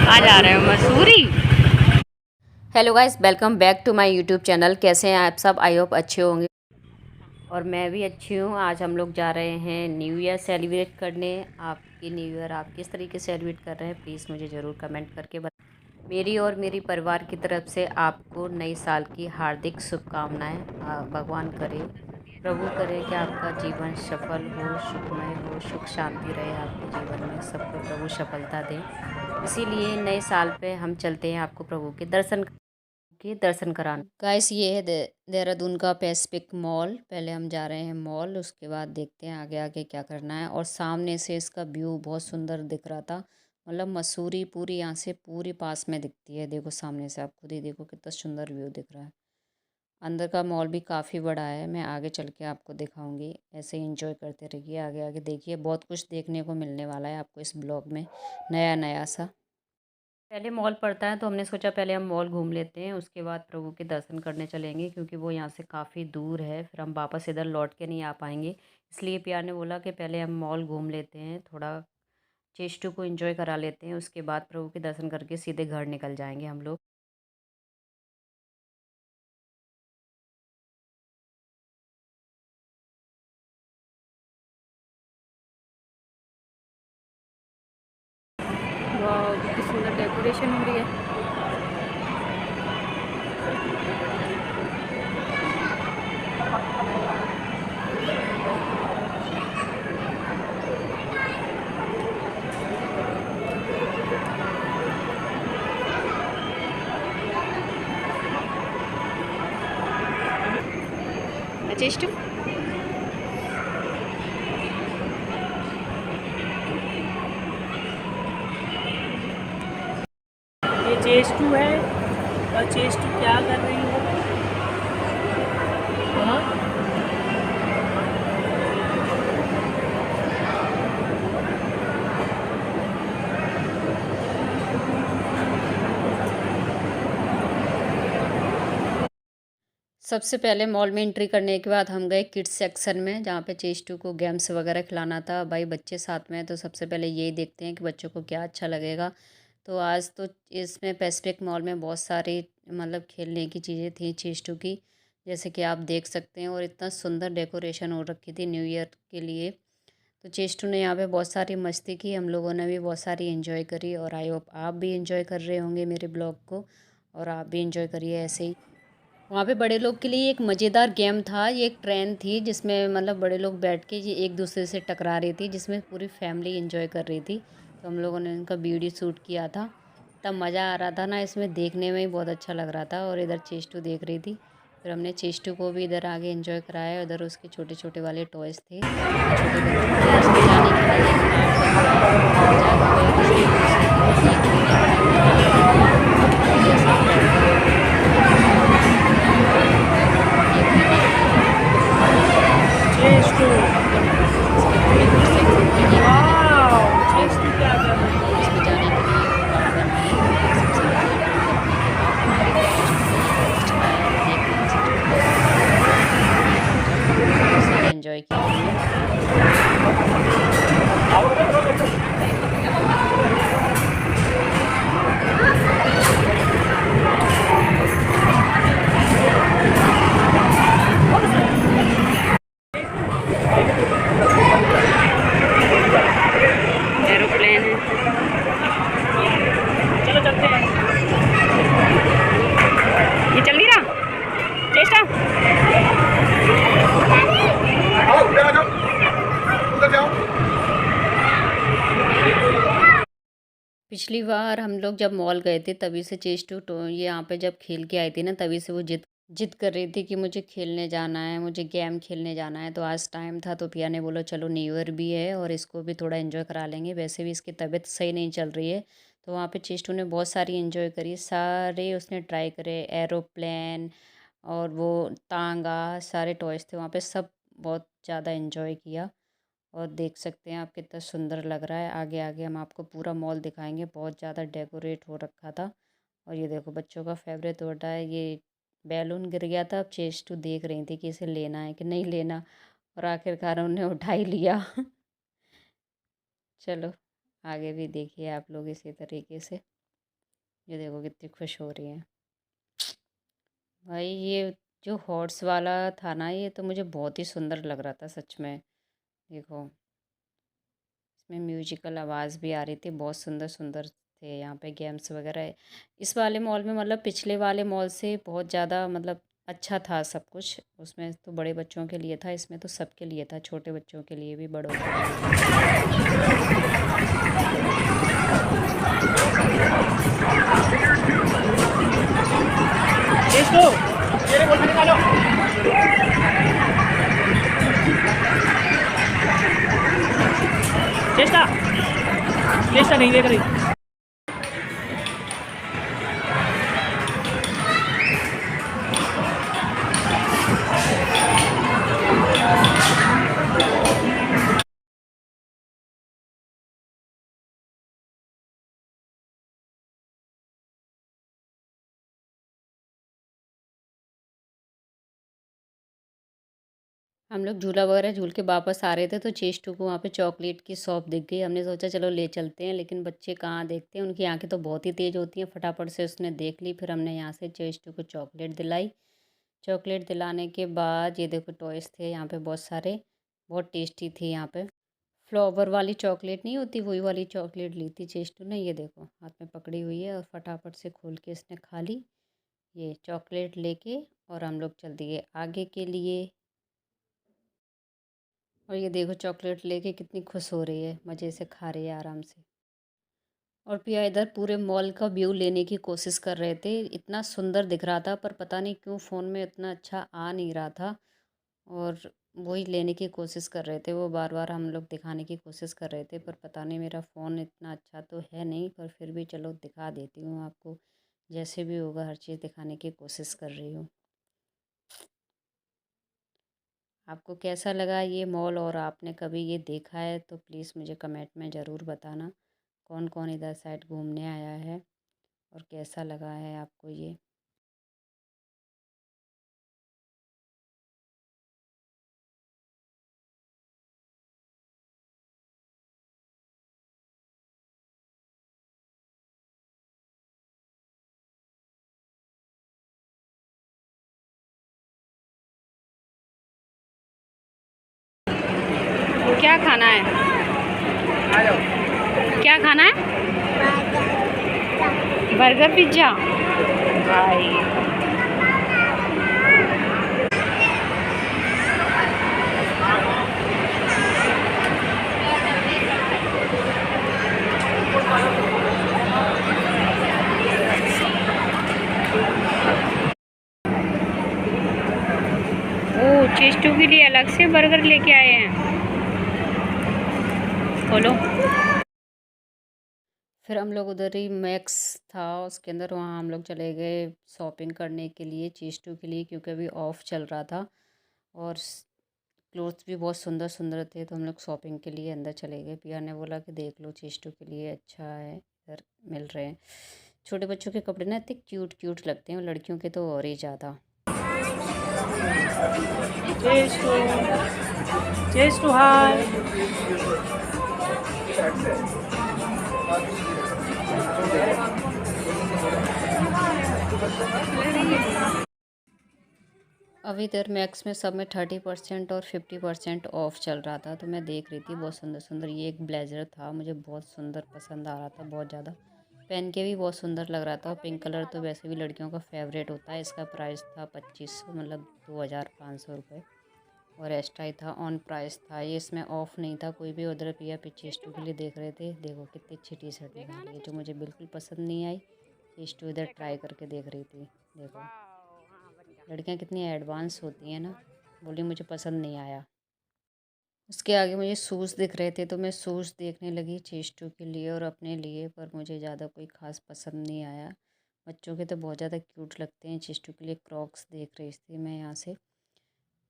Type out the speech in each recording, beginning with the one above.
आज आ रहे हैं Mussoorie. Hello guys, welcome back to my YouTube channel. कैसे हैं आप सब? आई होप अच्छे होंगे और मैं भी अच्छी हूँ। आज हम लोग जा रहे हैं न्यू ईयर सेलिब्रेट करने। आपकी न्यू ईयर आप किस तरीके से सेलिब्रेट कर रहे हैं, प्लीज़ मुझे ज़रूर कमेंट करके बताएं। मेरी और मेरी परिवार की तरफ से आपको नई साल की हार्दिक शुभकामनाएं। भगवान करे, प्रभु करे कि आपका जीवन सफल हो, सुखमय हो, सुख शांति रहे आपके जीवन में, सबको प्रभु सफलता दें। इसीलिए नए साल पे हम चलते हैं आपको प्रभु के दर्शन कराने। गाइस, ये है देहरादून का पैसिफिक मॉल। पहले हम जा रहे हैं मॉल, उसके बाद देखते हैं आगे आगे क्या करना है। और सामने से इसका व्यू बहुत सुंदर दिख रहा था। मतलब मसूरी पूरी यहाँ से पूरी पास में दिखती है। देखो सामने से, आप खुद ही देखो कितना सुंदर व्यू दिख रहा है। अंदर का मॉल भी काफ़ी बड़ा है। मैं आगे चल के आपको दिखाऊंगी। ऐसे ही इंजॉय करते रहिए, आगे आगे देखिए, बहुत कुछ देखने को मिलने वाला है आपको इस ब्लॉग में, नया नया सा। पहले मॉल पड़ता है तो हमने सोचा पहले हम मॉल घूम लेते हैं, उसके बाद प्रभु के दर्शन करने चलेंगे, क्योंकि वो यहाँ से काफ़ी दूर है, फिर हम वापस इधर लौट के नहीं आ पाएंगे। इसलिए प्यार ने बोला कि पहले हम मॉल घूम लेते हैं, थोड़ा चेष्टू को एंजॉय करा लेते हैं, उसके बाद प्रभु के दर्शन करके सीधे घर निकल जाएंगे हम लोग। वाह, कितनी सुंदर डेकोरेशन हो रही है। चेष्टू, ये चेस्टू है। और चेस्टू क्या कर रही है? हाँ, सबसे पहले मॉल में एंट्री करने के बाद हम गए किड्स सेक्शन में, जहाँ पे चेस्टू को गेम्स वगैरह खिलाना था। भाई बच्चे साथ में हैं तो सबसे पहले यही देखते हैं कि बच्चों को क्या अच्छा लगेगा। तो आज तो इसमें पैसिफिक मॉल में बहुत सारी मतलब खेलने की चीज़ें थी चेस्टू की, जैसे कि आप देख सकते हैं। और इतना सुंदर डेकोरेशन हो रखी थी न्यू ईयर के लिए। तो चेस्टू ने यहाँ पे बहुत सारी मस्ती की, हम लोगों ने भी बहुत सारी एंजॉय करी। और आई होप आप भी एंजॉय कर रहे होंगे मेरे ब्लॉग को, और आप भी एंजॉय करिए ऐसे ही। वहाँ पे बड़े लोग के लिए एक मज़ेदार गेम था। ये एक ट्रेन थी जिसमें मतलब बड़े लोग बैठ के ये एक दूसरे से टकरा रही थी, जिसमें पूरी फैमिली एंजॉय कर रही थी। तो हम लोगों ने उनका वीडियो शूट किया था। तब मज़ा आ रहा था ना, इसमें देखने में ही बहुत अच्छा लग रहा था। और इधर चेस्टू देख रही थी, फिर हमने चेस्टू को भी इधर आगे एंजॉय कराया। उधर उसके छोटे छोटे वाले टॉयज़ थे, तो छोटे बच्चों के इसमें जाने के लिए एक कार्ड बनता है, जहाँ बैग इसके दूसरे की एक वीडियो बनाई हुई है एक वीडियो। और जैसे ही बैठता है तो एक वीडियो की चेस्टू। इसके पूरे किड सेक्शन की एक वीडियो बनाई वाह, हुई है कार्ड चेस्टू बना क्या है। कर रही तो इसमें जाने के लिए वो कार्ड बनाए, फिर सबसे पहले एंट्री करने के बाद हमारे चेस्टू ने एक पोज चढ़ाया, देखने में सबसे पहले तो बहुत अच्छा लग रहा था। और पूरा ऐसे ही एंजॉय किया हमने। एरोप्लेन है। है? चलो चलते हैं। ये चल नहीं रहा चेष्टा। आओ उधर आ जाओ, उधर जाओ। पिछली बार हम लोग जब मॉल गए थे तभी से चेस्टू तो ये यहाँ पे जब खेल के आई थी ना, तभी से वो जिद कर रही थी कि मुझे खेलने जाना है, मुझे गेम खेलने जाना है। तो आज टाइम था तो पिया ने बोला चलो न्यू ईयर भी है और इसको भी थोड़ा एंजॉय करा लेंगे। वैसे भी इसकी तबीयत सही नहीं चल रही है। तो वहाँ पे चेस्टू ने बहुत सारी एंजॉय करी, सारे उसने ट्राई करे, एरोप्लेन और वो तांगा, सारे टॉयज़ थे वहाँ पे, सब बहुत ज़्यादा एंजॉय किया। और देख सकते हैं आप कितना सुंदर लग रहा है। आगे आगे हम आपको पूरा मॉल दिखाएंगे, बहुत ज़्यादा डेकोरेट हो रखा था। और ये देखो बच्चों का फेवरेट होता है ये, बैलून गिर गया था, अब चेस्टू देख रही थी कि इसे लेना है कि नहीं लेना, और आखिरकार उन्हें उठा ही लिया। चलो आगे भी देखिए आप लोग इसी तरीके से। ये देखो कितनी खुश हो रही है भाई। ये जो हॉर्स वाला था ना, ये तो मुझे बहुत ही सुंदर लग रहा था सच में। देखो इसमें म्यूजिकल आवाज़ भी आ रही थी, बहुत सुंदर सुंदर थे यहाँ पे गेम्स वगैरह। इस वाले मॉल में मतलब पिछले वाले मॉल से बहुत ज़्यादा मतलब अच्छा था सब कुछ। उसमें तो बड़े बच्चों के लिए था, इसमें तो सबके लिए था, छोटे बच्चों के लिए भी बड़ों के लिए भी। चेस्टू मेरे बोल निकालो। चेस्टा चेस्टा नहीं देख रही। हम लोग झूला वगैरह झूल के वापस आ रहे थे तो चेस्टू को वहाँ पे चॉकलेट की शॉप दिख गई। हमने सोचा चलो ले चलते हैं, लेकिन बच्चे कहाँ देखते हैं, उनकी आंखें तो बहुत ही तेज़ होती हैं। फटाफट से उसने देख ली, फिर हमने यहाँ से चेस्टू को चॉकलेट दिलाई। चॉकलेट दिलाने के बाद ये देखो टॉयस थे यहाँ पे बहुत सारे, बहुत टेस्टी थी यहाँ पे। फ्लेवर वाली चॉकलेट नहीं होती, वही वाली चॉकलेट ली थी चेस्टू ने। ये देखो हाथ में पकड़ी हुई है और फटाफट से खोल के इसने खा ली ये चॉकलेट लेके। और हम लोग चल दिए आगे के लिए। और ये देखो चॉकलेट लेके कितनी खुश हो रही है, मज़े से खा रही है आराम से। और पिया इधर पूरे मॉल का व्यू लेने की कोशिश कर रहे थे, इतना सुंदर दिख रहा था, पर पता नहीं क्यों फ़ोन में इतना अच्छा आ नहीं रहा था। और वही लेने की कोशिश कर रहे थे, वो बार बार हम लोग दिखाने की कोशिश कर रहे थे, पर पता नहीं मेरा फ़ोन इतना अच्छा तो है नहीं, पर फिर भी चलो दिखा देती हूँ आपको। जैसे भी होगा हर चीज़ दिखाने की कोशिश कर रही हूँ। आपको कैसा लगा ये मॉल, और आपने कभी ये देखा है तो प्लीज़ मुझे कमेंट में ज़रूर बताना। कौन कौन इधर साइड घूमने आया है और कैसा लगा है आपको ये। क्या खाना है? क्या खाना है? बर्गर पिज्ज़ा भाई। ओ चेस्टू के लिए अलग से बर्गर लेके आए हैं। खोलो। फिर हम लोग उधर ही मैक्स था उसके अंदर, वहाँ हम लोग चले गए शॉपिंग करने के लिए चेस्टू के लिए, क्योंकि अभी ऑफ चल रहा था। और क्लोथ्स भी बहुत सुंदर सुंदर थे, तो हम लोग शॉपिंग के लिए अंदर चले गए। पिया ने बोला कि देख लो चेस्टू के लिए अच्छा है, इधर मिल रहे हैं। छोटे बच्चों के कपड़े ना इतने क्यूट क्यूट लगते हैं, और लड़कियों के तो और ही ज़्यादा। चेस्टू चेस्टू हाय। अभी इधर मैक्स में सब में 30% और 50% ऑफ चल रहा था, तो मैं देख रही थी बहुत सुंदर सुंदर। ये एक ब्लेज़र था, मुझे बहुत सुंदर पसंद आ रहा था, बहुत ज़्यादा पहन के भी बहुत सुंदर लग रहा था। और पिंक कलर तो वैसे भी लड़कियों का फेवरेट होता है। इसका प्राइस था 2500, मतलब 2500 रुपये, और एक्स्ट्रा ही था, ऑन प्राइस था ये, इसमें ऑफ़ नहीं था कोई भी। उधर पिया चेस्टू के लिए देख रहे थे। देखो कितनी अच्छी टी शर्ट निकाली है, जो मुझे बिल्कुल पसंद नहीं आई। चेस्टू इधर ट्राई करके देख रही थी। देखो लड़कियां कितनी एडवांस होती हैं ना, बोली मुझे पसंद नहीं आया। उसके आगे मुझे शूज़ दिख रहे थे, तो मैं शूज़ देखने लगी चेस्टू के लिए और अपने लिए, पर मुझे ज़्यादा कोई ख़ास पसंद नहीं आया। बच्चों के तो बहुत ज़्यादा क्यूट लगते हैं। चेस्टू के लिए क्रॉक्स देख रही थी मैं यहाँ से।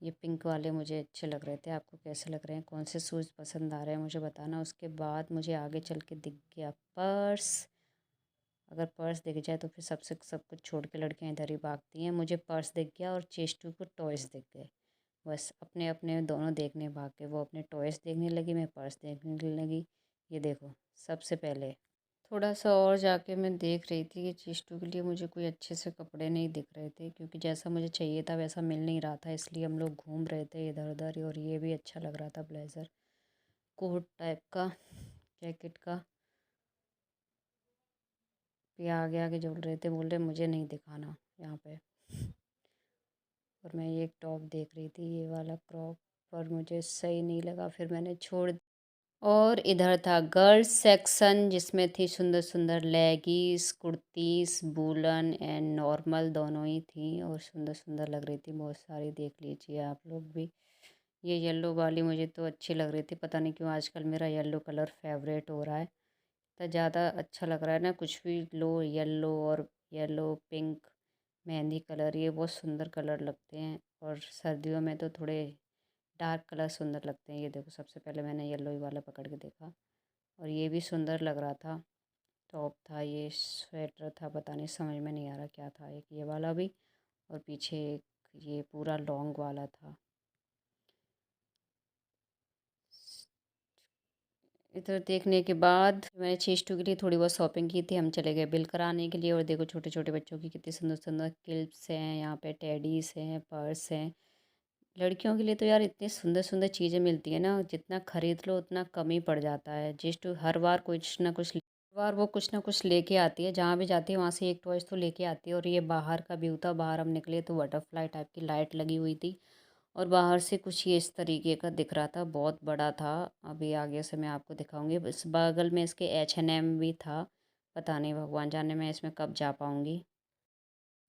ये पिंक वाले मुझे अच्छे लग रहे थे। आपको कैसे लग रहे हैं, कौन से शूज़ पसंद आ रहे हैं मुझे बताना। उसके बाद मुझे आगे चल के दिख गया पर्स। अगर पर्स दिख जाए तो फिर सबसे सब कुछ छोड़ के लड़कियां इधर ही भागती हैं। मुझे पर्स दिख गया और चेस्टू को टॉयस दिख गए। बस अपने अपने दोनों देखने भाग गए। वो अपने टॉयस देखने लगी, मैं पर्स देखने लगी। ये देखो सबसे पहले थोड़ा सा और जाके मैं देख रही थी कि चेस्टू के लिए मुझे कोई अच्छे से कपड़े नहीं दिख रहे थे, क्योंकि जैसा मुझे चाहिए था वैसा मिल नहीं रहा था, इसलिए हम लोग घूम रहे थे इधर उधर। और ये भी अच्छा लग रहा था, ब्लेज़र कोट टाइप का, जैकेट का। ये आगे आगे जोड़ रहे थे, बोल रहे मुझे नहीं दिखाना यहाँ पे। और मैं ये एक टॉप देख रही थी, ये वाला क्रॉप, पर मुझे सही नहीं लगा, फिर मैंने छोड़। और इधर था गर्ल्स सेक्शन, जिसमें थी सुंदर सुंदर leggings, kurtis, woollen and normal दोनों ही थी, और सुंदर सुंदर लग रही थी बहुत सारी। देख लीजिए आप लोग भी। ये येलो वाली मुझे तो अच्छी लग रही थी, पता नहीं क्यों आजकल मेरा येलो कलर फेवरेट हो रहा है। तो ज़्यादा अच्छा लग रहा है ना, कुछ भी लो येलो, और येलो पिंक मेहंदी कलर, ये बहुत सुंदर कलर लगते हैं। और सर्दियों में तो थोड़े डार्क कलर सुंदर लगते हैं। ये देखो, सबसे पहले मैंने येलो ही वाला पकड़ के देखा, और ये भी सुंदर लग रहा था। टॉप था, ये स्वेटर था, पता नहीं समझ में नहीं आ रहा क्या था। एक ये वाला भी, और पीछे एक ये पूरा लॉन्ग वाला था। इधर देखने के बाद मैंने चेस्टू के लिए थोड़ी बहुत शॉपिंग की थी। हम चले गए बिल कराने के लिए, और देखो छोटे छोटे बच्चों की कितनी सुंदर सुंदर क्लिप्स हैं, यहाँ पे टेडीज़ हैं, पर्स हैं। लड़कियों के लिए तो यार इतनी सुंदर सुंदर चीज़ें मिलती है ना, जितना खरीद लो उतना कम ही पड़ जाता है। चेस्टू हर बार वो कुछ ना कुछ लेके आती है, जहाँ भी जाती है वहाँ से एक टॉयज तो लेके आती है। और ये बाहर का व्यू था, बाहर हम निकले तो बटरफ्लाई टाइप की लाइट लगी हुई थी, और बाहर से कुछ ये इस तरीके का दिख रहा था, बहुत बड़ा था। अभी आगे से मैं आपको दिखाऊंगी। इस बगल में इसके H&M भी था, पता नहीं भगवान जाने मैं इसमें कब जा पाऊँगी।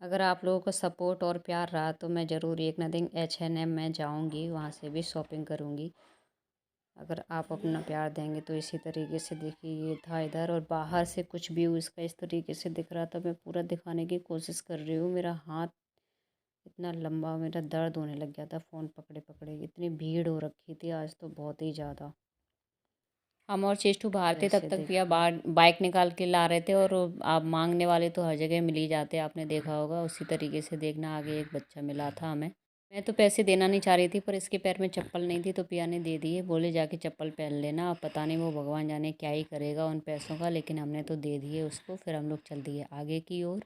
अगर आप लोगों का सपोर्ट और प्यार रहा तो मैं ज़रूर एक ना दिन H&M में जाऊँगी, वहाँ से भी शॉपिंग करूँगी। अगर आप अपना प्यार देंगे तो। इसी तरीके से देखिए, ये था इधर, और बाहर से कुछ व्यू इसका इस तरीके से दिख रहा था। मैं पूरा दिखाने की कोशिश कर रही हूँ, मेरा हाथ इतना लंबा, मेरा दर्द होने लग गया था फ़ोन पकड़े पकड़े। इतनी भीड़ हो रखी थी आज तो, बहुत ही ज़्यादा। हम और चेस्टू बाहर थे, तब तक भैया बाहर बाइक निकाल के ला रहे थे, और आप मांगने वाले तो हर जगह मिल ही जाते, आपने देखा होगा। उसी तरीके से देखना, आगे एक बच्चा मिला था हमें। मैं तो पैसे देना नहीं चाह रही थी, पर इसके पैर में चप्पल नहीं थी तो पिया ने दे दिए, बोले जाके चप्पल पहन लेना। अब पता नहीं वो भगवान जाने क्या ही करेगा उन पैसों का, लेकिन हमने तो दे दिए उसको। फिर हम लोग चल दिए आगे की ओर।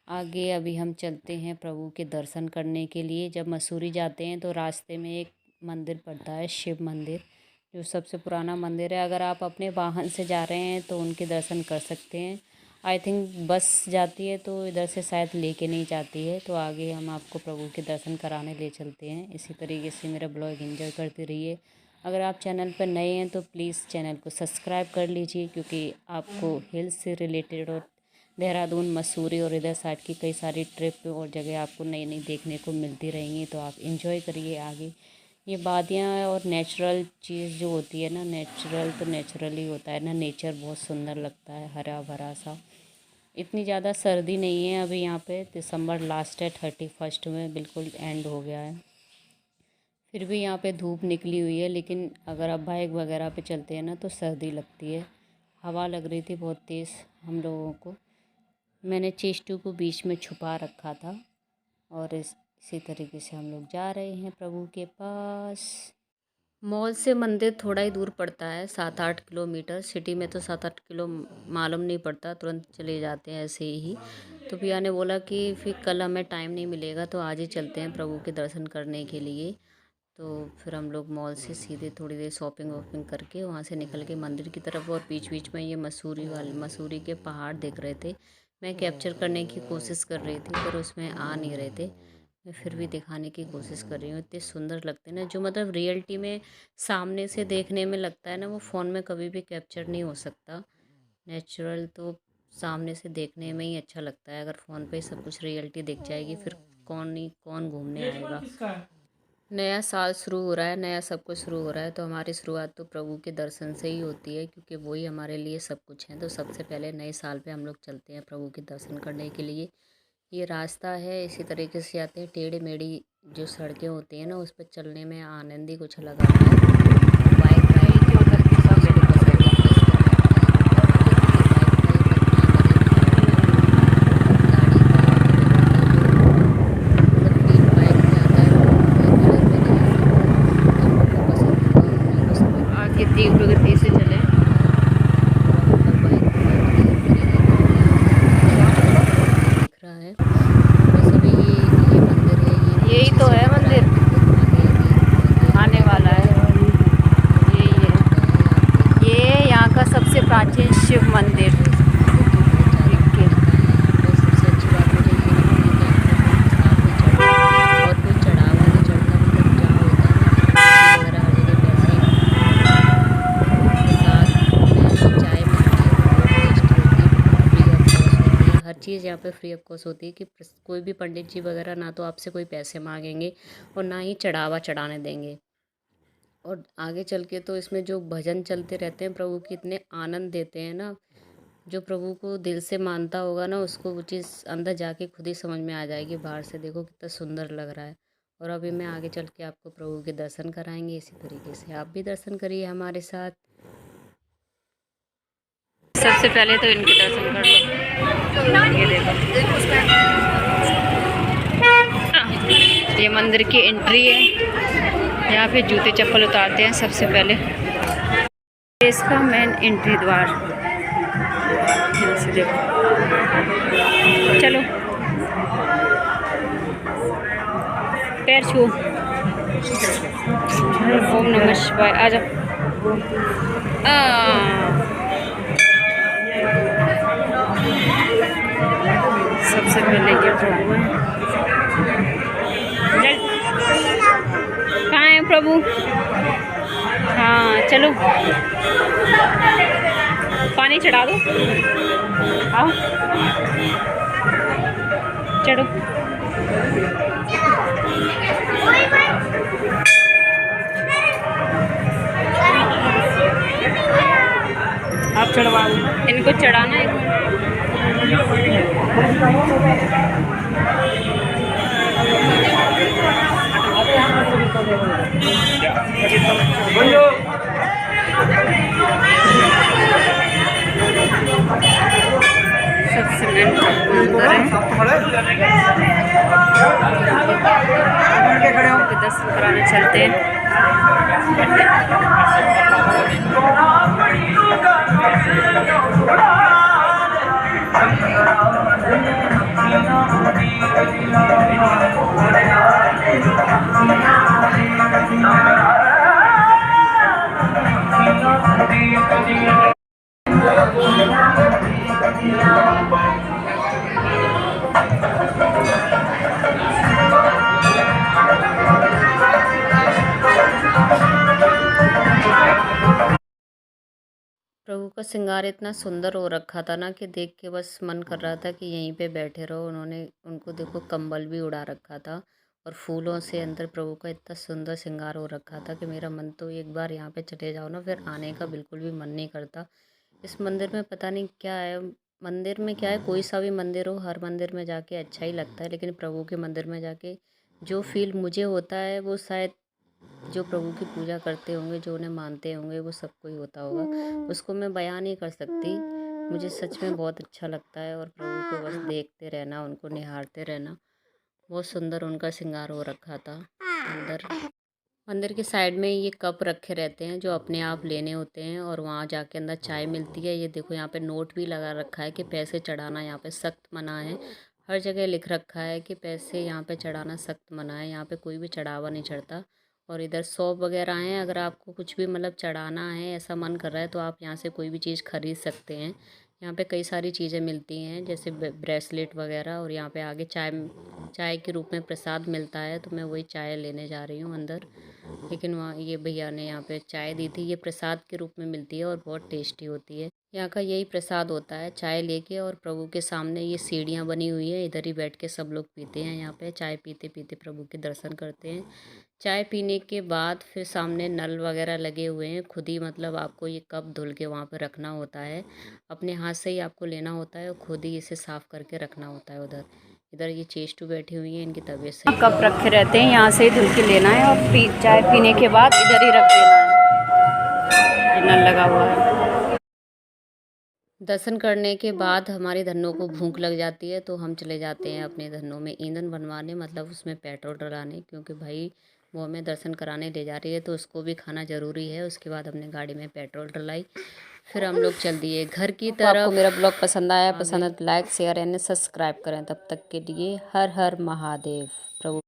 आगे अभी हम चलते हैं प्रभु के दर्शन करने के लिए। जब मसूरी जाते हैं तो रास्ते में एक मंदिर पड़ता है, शिव मंदिर, जो सबसे पुराना मंदिर है। अगर आप अपने वाहन से जा रहे हैं तो उनके दर्शन कर सकते हैं। आई थिंक बस जाती है तो इधर से शायद लेके नहीं जाती है, तो आगे हम आपको प्रभु के दर्शन कराने ले चलते हैं। इसी तरीके से मेरा ब्लॉग एंजॉय करते रहिए। अगर आप चैनल पर नए हैं तो प्लीज़ चैनल को सब्सक्राइब कर लीजिए, क्योंकि आपको हिल्स से रिलेटेड और देहरादून, मसूरी और इधर साइड की कई सारी ट्रिप और जगह आपको नई नई देखने को मिलती रहेंगी, तो आप इंजॉय करिए आगे। ये वादियाँ और नेचुरल चीज़ जो होती है ना, नेचुरल तो नेचुरल ही होता है ना, नेचर बहुत सुंदर लगता है, हरा भरा सा। इतनी ज़्यादा सर्दी नहीं है अभी यहाँ पे, दिसंबर लास्ट है, 31 में बिल्कुल एंड हो गया है। फिर भी यहाँ पे धूप निकली हुई है, लेकिन अगर आप बाइक वगैरह पे चलते हैं ना तो सर्दी लगती है। हवा लग रही थी बहुत तेज़ हम लोगों को। मैंने चेस्टू को बीच में छुपा रखा था, और इसी तरीके से हम लोग जा रहे हैं प्रभु के पास। मॉल से मंदिर थोड़ा ही दूर पड़ता है, 7-8 किलोमीटर। सिटी में तो 7-8 किलो मालूम नहीं पड़ता, तुरंत चले जाते हैं ऐसे ही। तो भैया ने बोला कि फिर कल हमें टाइम नहीं मिलेगा तो आज ही चलते हैं प्रभु के दर्शन करने के लिए। तो फिर हम लोग मॉल से सीधे थोड़ी देर शॉपिंग वॉपिंग करके वहाँ से निकल के मंदिर की तरफ। और बीच बीच में ये मसूरी के पहाड़ दिख रहे थे, मैं कैप्चर करने की कोशिश कर रही थी पर उसमें आ नहीं रहे थे। मैं फिर भी दिखाने की कोशिश कर रही हूँ। इतने सुंदर लगते हैं ना, जो मतलब रियलिटी में सामने से देखने में लगता है ना, वो फ़ोन में कभी भी कैप्चर नहीं हो सकता। नेचुरल तो सामने से देखने में ही अच्छा लगता है। अगर फ़ोन पे सब कुछ रियलिटी दिख जाएगी फिर कौन घूमने आएगा। नया साल शुरू हो रहा है, नया सब कुछ शुरू हो रहा है, तो हमारी शुरुआत तो प्रभु के दर्शन से ही होती है, क्योंकि वही हमारे लिए सब कुछ है। तो सबसे पहले नए साल पे हम लोग चलते हैं प्रभु के दर्शन करने के लिए। ये रास्ता है, इसी तरीके से आते हैं। टेढ़ी मेढ़ी जो सड़कें होती हैं ना, उस पर चलने में आनंद ही कुछ अलग आता है। बाइक राइड जो करके सब मेरे पसंद है। आगे तीव्र गति से चले, चीज़ यहाँ पे फ्री ऑफ कॉस्ट होती है कि कोई भी पंडित जी वगैरह ना तो आपसे कोई पैसे मांगेंगे और ना ही चढ़ावा चढ़ाने देंगे। और आगे चल के तो इसमें जो भजन चलते रहते हैं प्रभु के, इतने आनंद देते हैं ना, जो प्रभु को दिल से मानता होगा ना उसको वो चीज़ अंदर जाके खुद ही समझ में आ जाएगी। बाहर से देखो कितना सुंदर लग रहा है। और अभी मैं आगे चल के आपको प्रभु के दर्शन कराएंगे। इसी तरीके से आप भी दर्शन करिए हमारे साथ। सबसे पहले तो इनके दर्शन कर लो। ये देखो, ये मंदिर की एंट्री है। यहाँ पे जूते चप्पल उतारते हैं सबसे पहले। इसका मेन एंट्री द्वार से देखो। चलो पैर छू। ओम नमः शिवाय। आ जाओ। सबसे पहले ये प्रभु है। कहाँ है प्रभु? हाँ चलो, पानी चढ़ा दो। आओ चढ़ो। आप चढ़वा दो। इनको चढ़ाना है। सबसे मेन दर्शन कराने चलते हैं। प्रभु का श्रृंगार इतना सुंदर हो रखा था ना कि देख के बस मन कर रहा था कि यहीं पे बैठे रहो। उनको देखो कंबल भी उड़ा रखा था और फूलों से अंदर प्रभु का इतना सुंदर श्रृंगार हो रखा था कि मेरा मन तो एक बार यहाँ पे चले जाओ ना फिर आने का बिल्कुल भी मन नहीं करता। इस मंदिर में पता नहीं क्या है। मंदिर में क्या है, कोई सा भी मंदिर हो, हर मंदिर में जाके अच्छा ही लगता है, लेकिन प्रभु के मंदिर में जाके जो फील मुझे होता है वो शायद जो प्रभु की पूजा करते होंगे, जो उन्हें मानते होंगे, वो सबको ही होता होगा। उसको मैं बयान नहीं कर सकती। मुझे सच में बहुत अच्छा लगता है और प्रभु को बस देखते रहना, उनको निहारते रहना। बहुत सुंदर उनका श्रृंगार हो रखा था। मंदिर के साइड में ये कप रखे रहते हैं जो अपने आप लेने होते हैं और वहाँ जाके अंदर चाय मिलती है। ये देखो यहाँ पे नोट भी लगा रखा है कि पैसे चढ़ाना यहाँ पे सख्त मना है। हर जगह लिख रखा है कि पैसे यहाँ पे चढ़ाना सख्त मना है। यहाँ पे कोई भी चढ़ावा नहीं चढ़ता। और इधर शॉप वगैरह हैं, अगर आपको कुछ भी मतलब चढ़ाना है, ऐसा मन कर रहा है तो आप यहाँ से कोई भी चीज़ खरीद सकते हैं। यहाँ पे कई सारी चीज़ें मिलती हैं जैसे ब्रेसलेट वगैरह। और यहाँ पे आगे चाय के रूप में प्रसाद मिलता है, तो मैं वही चाय लेने जा रही हूँ अंदर। लेकिन वहाँ ये भैया ने यहाँ पे चाय दी थी। ये प्रसाद के रूप में मिलती है और बहुत टेस्टी होती है। यहाँ का यही प्रसाद होता है, चाय लेके। और प्रभु के सामने ये सीढ़ियाँ बनी हुई है, इधर ही बैठ के सब लोग पीते हैं। यहाँ पे चाय पीते पीते प्रभु के दर्शन करते हैं। चाय पीने के बाद फिर सामने नल वगैरह लगे हुए हैं। खुद ही मतलब आपको ये कप धुल के वहाँ पे रखना होता है, अपने हाथ से ही आपको लेना होता है और खुद ही इसे साफ़ करके रखना होता है। इधर ये चेस्टू बैठी हुई है, इनकी तबीयत से कप रखे रहते हैं, यहाँ से ही धुल के लेना है और चाय पीने के बाद इधर ही रख देना है। ये नल लगा हुआ है। दर्शन करने के बाद हमारी धन्नों को भूख लग जाती है, तो हम चले जाते हैं अपने धन्नों में ईंधन बनवाने, मतलब उसमें पेट्रोल डलाने, क्योंकि भाई वो हमें दर्शन कराने ले जा रही है तो उसको भी खाना ज़रूरी है। उसके बाद हमने गाड़ी में पेट्रोल डलाई, फिर हम लोग चल दिए घर की तरफ। आपको मेरा ब्लॉग पसंद आया, पसंद है तो लाइक शेयर एंड सब्सक्राइब करें। तब तक के लिए हर हर महादेव। प्रभु